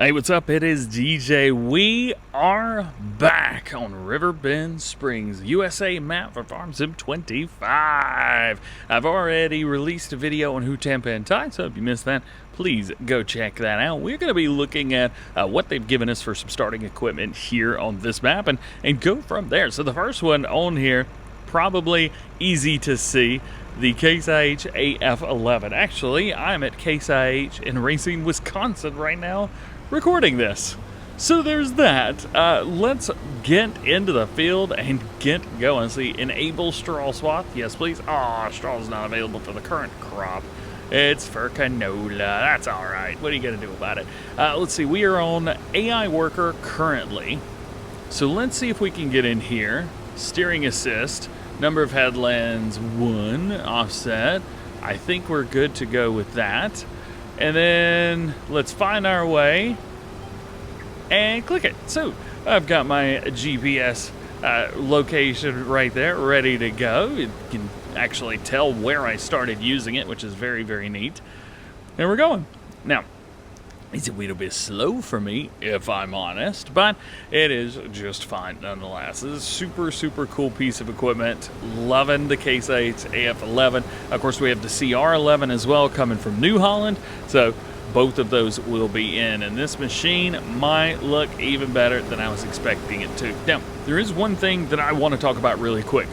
Hey, what's up? It is DJ. We are back on Riverbend Springs, USA map for Farm Sim 25. I've already released a video on Who Tampa and Ty, so if you missed that, please go check that out. We're going to be looking at what they've given us for some starting equipment here on this map and go from there. So the first one on here, probably easy to see, the Case IH AF11. Actually, I'm at Case IH in Racine, Wisconsin right now, recording this. So there's that. Let's get into the field and get going. See, enable straw swath. Yes, please. Straw is not available for the current crop. It's for canola. That's all right. What are you going to do about it? Let's see. We are on AI worker currently. So let's see if we can get in here. Steering assist. Number of headlands 1. Offset. I think we're good to go with that. And then let's find our way and click it. So I've got my GPS location right there ready to go. You can actually tell where I started using it, which is very, very neat. And we're going. Now, it's a little bit slow for me, if I'm honest, but it is just fine nonetheless. This is a super, super cool piece of equipment. Loving the Case IH AF11. Of course, we have the CR11 as well coming from New Holland, so both of those will be in. And this machine might look even better than I was expecting it to. Now, there is one thing that I want to talk about really quick.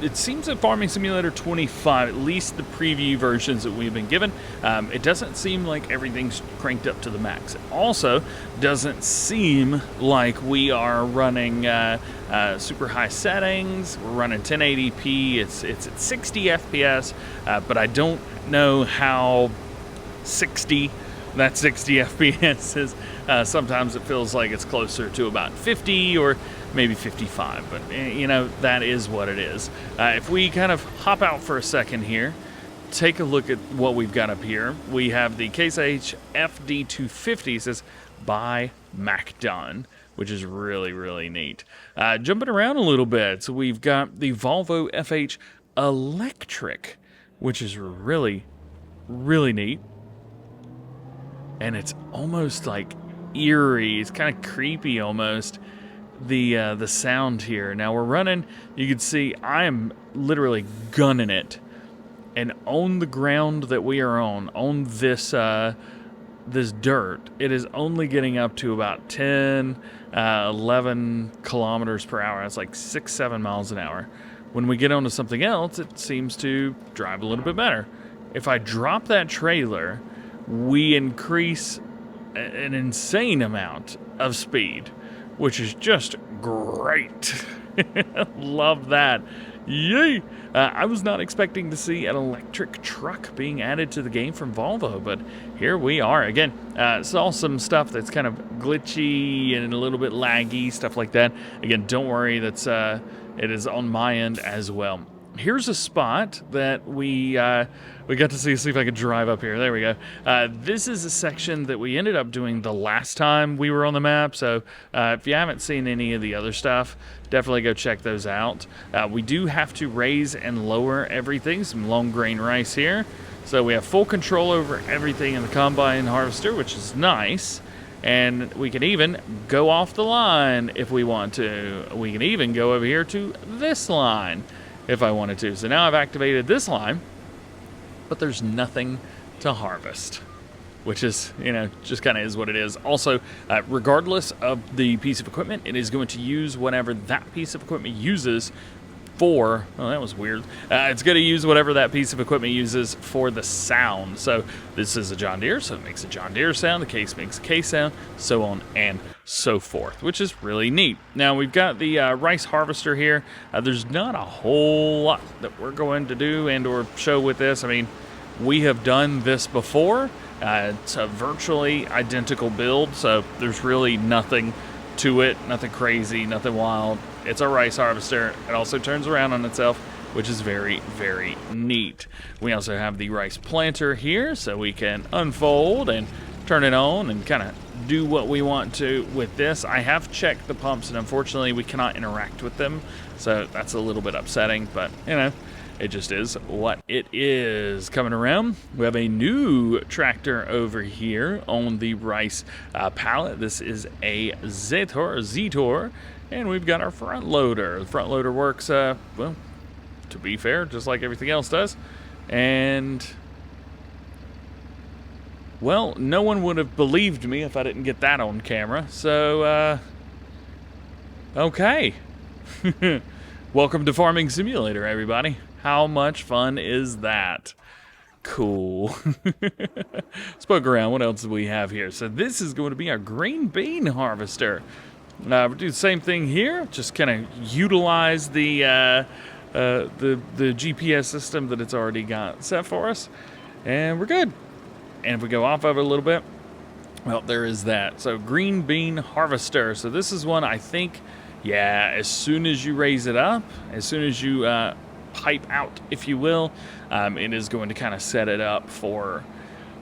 It seems that Farming Simulator 25, at least the preview versions that we've been given, it doesn't seem like everything's cranked up to the max. It also doesn't seem like we are running super high settings. We're running 1080p. It's at 60 FPS, but I don't know how 60 FPS is. Sometimes it feels like it's closer to about 50 or maybe 55, but you know, that is what it is. If we kind of hop out for a second here, take a look at what we've got up here. We have the Case IH FD250. It says by MacDon, which is really, really neat. Jumping around a little bit, so we've got the Volvo FH Electric, which is really, really neat. And it's almost like eerie. It's kind of creepy almost, the sound here. Now we're running, you can see I am literally gunning it. And on the ground that we are on this this dirt, it is only getting up to about 10, 11 kilometers per hour. That's like 6-7 miles an hour. When we get onto something else, it seems to drive a little bit better. If I drop that trailer, we increase an insane amount of speed, which is just great. Love that. Yay! I was not expecting to see an electric truck being added to the game from Volvo, but here we are. Again, saw some stuff that's kind of glitchy and a little bit laggy, stuff like that. Again, don't worry, that's it is on my end as well. Here's a spot that we got to see if I could drive up here. There we go. This is a section that we ended up doing the last time we were on the map, so if you haven't seen any of the other stuff, definitely go check those out. We do have to raise and lower everything. Some long grain rice here. So we have full control over everything in the combine harvester, which is nice. And we can even go off the line if we want to. We can even go over here to this line if I wanted to. So now I've activated this line, but there's nothing to harvest, which is, you know, just kind of is what it is. Also, regardless of the piece of equipment, it is going to use whatever that piece of equipment uses for, oh, that was weird. It's going to use whatever that piece of equipment uses for the sound. So this is a John Deere, so it makes a John Deere sound. The Case makes a Case sound, so on and so forth, which is really neat. Now we've got the rice harvester here. There's not a whole lot that we're going to do and or show with this. I mean, we have done this before. It's a virtually identical build, so there's really nothing to it, nothing crazy, nothing wild. It's a rice harvester. It also turns around on itself, which is very, very neat. We also have the rice planter here, so we can unfold and turn it on and kind of do what we want to with this. I have checked the pumps, and unfortunately we cannot interact with them, so that's a little bit upsetting, but you know, It just is what it is. Coming around, we have a new tractor over here on the rice pallet. This is a Zetor, and we've got our front loader. The front loader works, well, to be fair, just like everything else does. And, well, no one would have believed me if I didn't get that on camera. So, okay. Welcome to Farming Simulator, everybody. How much fun is that? Cool. Let's poke around. What else do we have here? So this is going to be our green bean harvester. We'll do the same thing here. Just kind of utilize the GPS system that it's already got set for us, and we're good. And if we go off of it a little bit, well, there is that. So green bean harvester. So this is one I think, yeah, as soon as you raise it up, as soon as you pipe out, if you will, it is going to kind of set it up for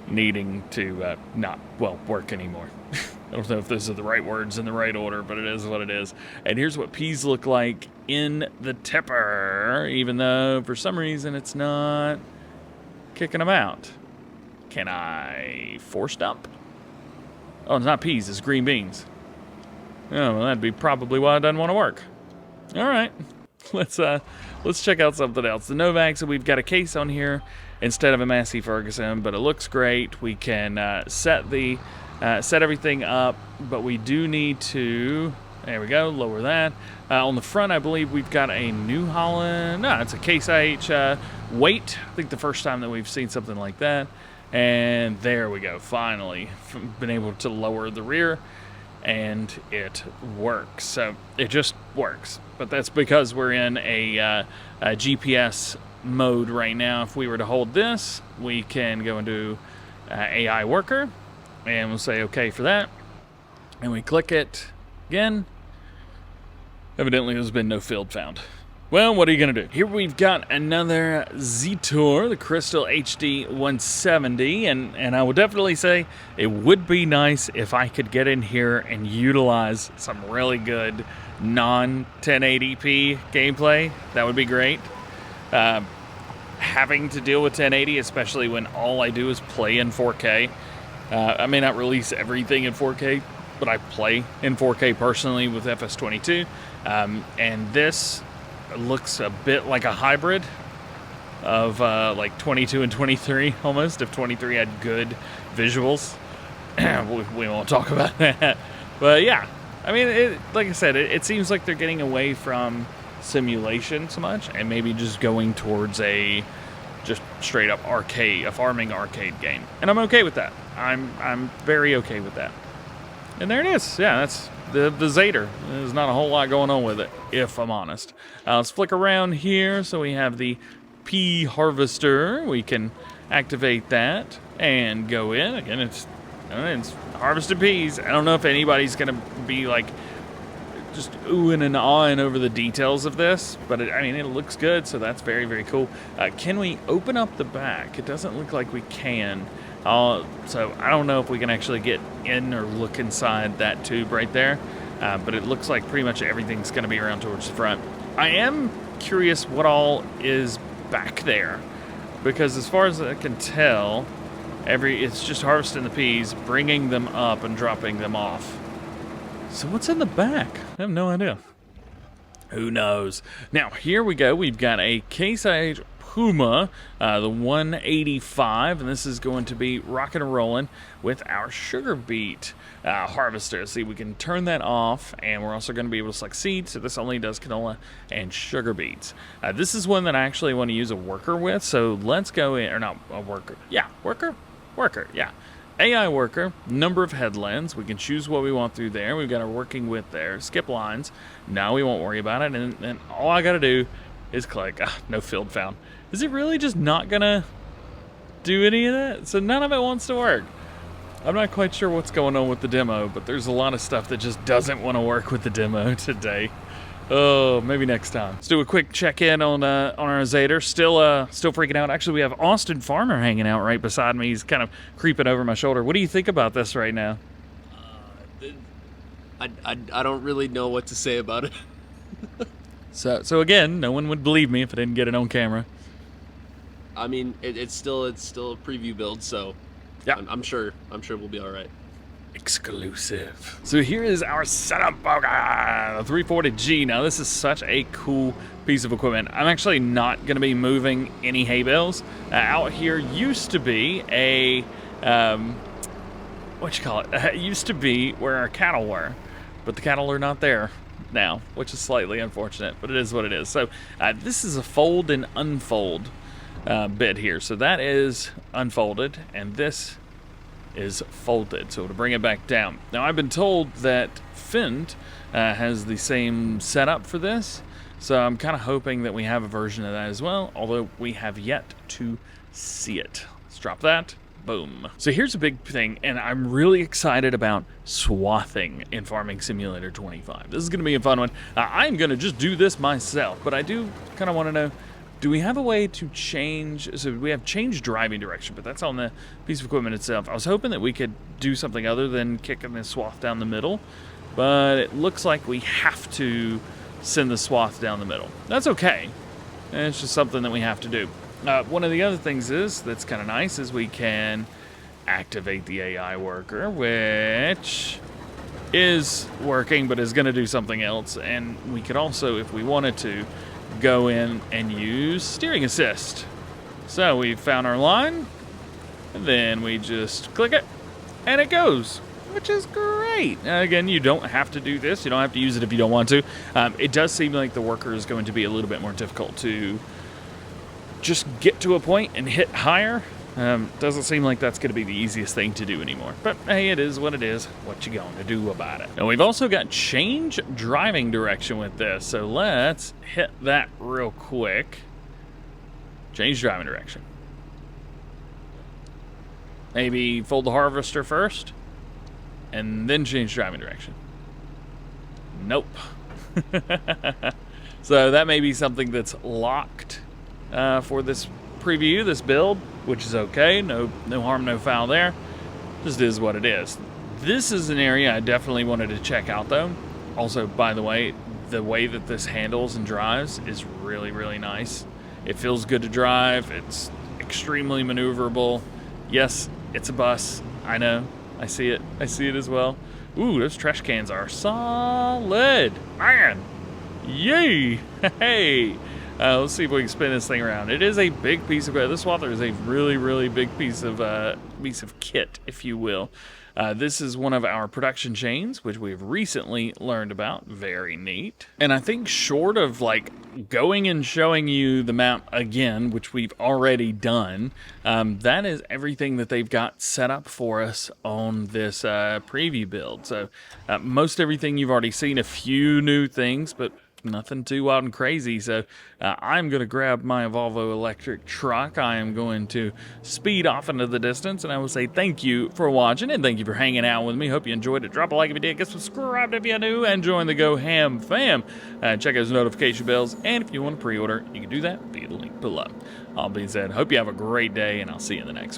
needing to not, well, work anymore. I don't know if those are the right words in the right order, but it is what it is. And here's what peas look like in the tipper, even though for some reason it's not kicking them out. Can I force dump? Oh, it's not peas, it's green beans. Oh, well, that'd be probably why it doesn't want to work. All right, let's check out something else. The Novak, so we've got a case on here instead of a Massey Ferguson, but it looks great. We can set everything up, but we do need to, there we go, lower that. On the front, I believe we've got a New Holland, no, it's a Case IH weight. I think the first time that we've seen something like that. And there we go, finally been able to lower the rear, and it works. So it just works, but that's because we're in a GPS mode right now. If we were to hold this, we can go into AI worker, and we'll say okay for that, and we click it again. Evidently there's been no field found. Well, what are you going to do? Here we've got another Zetor, the Crystal HD 170, and I would definitely say it would be nice if I could get in here and utilize some really good non-1080p gameplay. That would be great. Having to deal with 1080, especially when all I do is play in 4K. I may not release everything in 4K, but I play in 4K personally with FS25, and this looks a bit like a hybrid of like 22 and 23 almost, if 23 had good visuals. We won't talk about that, but yeah, I mean, like I said, it seems like they're getting away from simulation so much and maybe just going towards a just straight up arcade, a farming arcade game, and I'm okay with that. I'm very okay with that. And there it is. Yeah, that's the Zetor. There's not a whole lot going on with it, if I'm honest. Let's flick around here. So we have the pea harvester. We can activate that and go in. Again, it's harvested peas. I don't know if anybody's going to be like just oohing and ahhing over the details of this, but I mean, it looks good, so that's very, very cool. Can we open up the back? It doesn't look like we can. So I don't know if we can actually get in or look inside that tube right there, but it looks like pretty much everything's going to be around towards the front. I am curious what all is back there, because as far as I can tell, it's just harvesting the peas, bringing them up, and dropping them off. So what's in the back? I have no idea. Who knows? Now, here we go. We've got a Case IH Puma, the 185, and this is going to be rocking and rolling with our sugar beet harvester. See, we can turn that off, and we're also going to be able to select seeds, so this only does canola and sugar beets. This is one that I actually want to use a worker with, so let's go in, or not a worker, yeah, worker, yeah. AI worker, number of headlands. We can choose what we want through there. We've got our working with there. Skip lines. Now we won't worry about it. And all I got to do is click. No field found. Is it really just not going to do any of that? So none of it wants to work. I'm not quite sure what's going on with the demo, but there's a lot of stuff that just doesn't want to work with the demo today. Oh, maybe next time. Let's do a quick check-in on our Zetor. Still freaking out. Actually, we have Austin Farmer hanging out right beside me. He's kind of creeping over my shoulder. What do you think about this right now? I don't really know what to say about it. So again, no one would believe me if I didn't get it on camera. I mean, it's still a preview build, so Yeah. I'm sure we'll be all right. Exclusive. So here is our setup, the 340G. Now this is such a cool piece of equipment. I'm actually not going to be moving any hay bales. Out here used to be a, it used to be where our cattle were, but the cattle are not there now, which is slightly unfortunate, but it is what it is. So this is a fold and unfold bit here. So that is unfolded, and this is folded, so to bring it back down. Now I've been told that Fend has the same setup for this, so I'm kind of hoping that we have a version of that as well, although we have yet to see it. Let's drop that. Boom. So here's a big thing, and I'm really excited about swathing in Farming Simulator 25. This is going to be a fun one. I'm going to just do this myself, but I do kind of want to know, do we have a way to change? So we have changed driving direction, but that's on the piece of equipment itself. I was hoping that we could do something other than kicking this swath down the middle, but it looks like we have to send the swath down the middle. That's okay. It's just something that we have to do. One of the other things that's kind of nice is we can activate the AI worker, which is working, but is going to do something else. And we could also, if we wanted to, go in and use steering assist. So we found our line, and then we just click it, and it goes, which is great. Again, you don't have to do this. You don't have to use it if you don't want to. It does seem like the worker is going to be a little bit more difficult to just get to a point and hit higher. Doesn't seem like that's going to be the easiest thing to do anymore. But hey, it is what it is. What you going to do about it? And we've also got change driving direction with this. So let's hit that real quick. Change driving direction. Maybe fold the harvester first, and then change driving direction. Nope. So that may be something that's locked for this preview, this build, which is okay. No harm, no foul there. Just is what it is. This is an area I definitely wanted to check out, though. Also, by the way that this handles and drives is really, really nice. It feels good to drive. It's extremely maneuverable. Yes, it's a bus. I know. I see it. I see it as well. Ooh, those trash cans are solid. Man. Yay. Hey. Let's see if we can spin this thing around. It is a big piece of this swather is a really, really big piece of kit, if you will. This is one of our production chains, which we've recently learned about. Very neat. And I think short of like going and showing you the mount again, which we've already done, that is everything that they've got set up for us on this preview build. So most everything you've already seen, a few new things, but nothing too wild and crazy. So I'm going to grab my Volvo electric truck. I am going to speed off into the distance, and I will say thank you for watching, and thank you for hanging out with me. Hope you enjoyed it. Drop a like if you did, get subscribed if you're new, and join the DjGoHam fam. Check out those notification bells, and if you want to pre-order, you can do that via the link below. All being said, hope you have a great day, and I'll see you in the next one.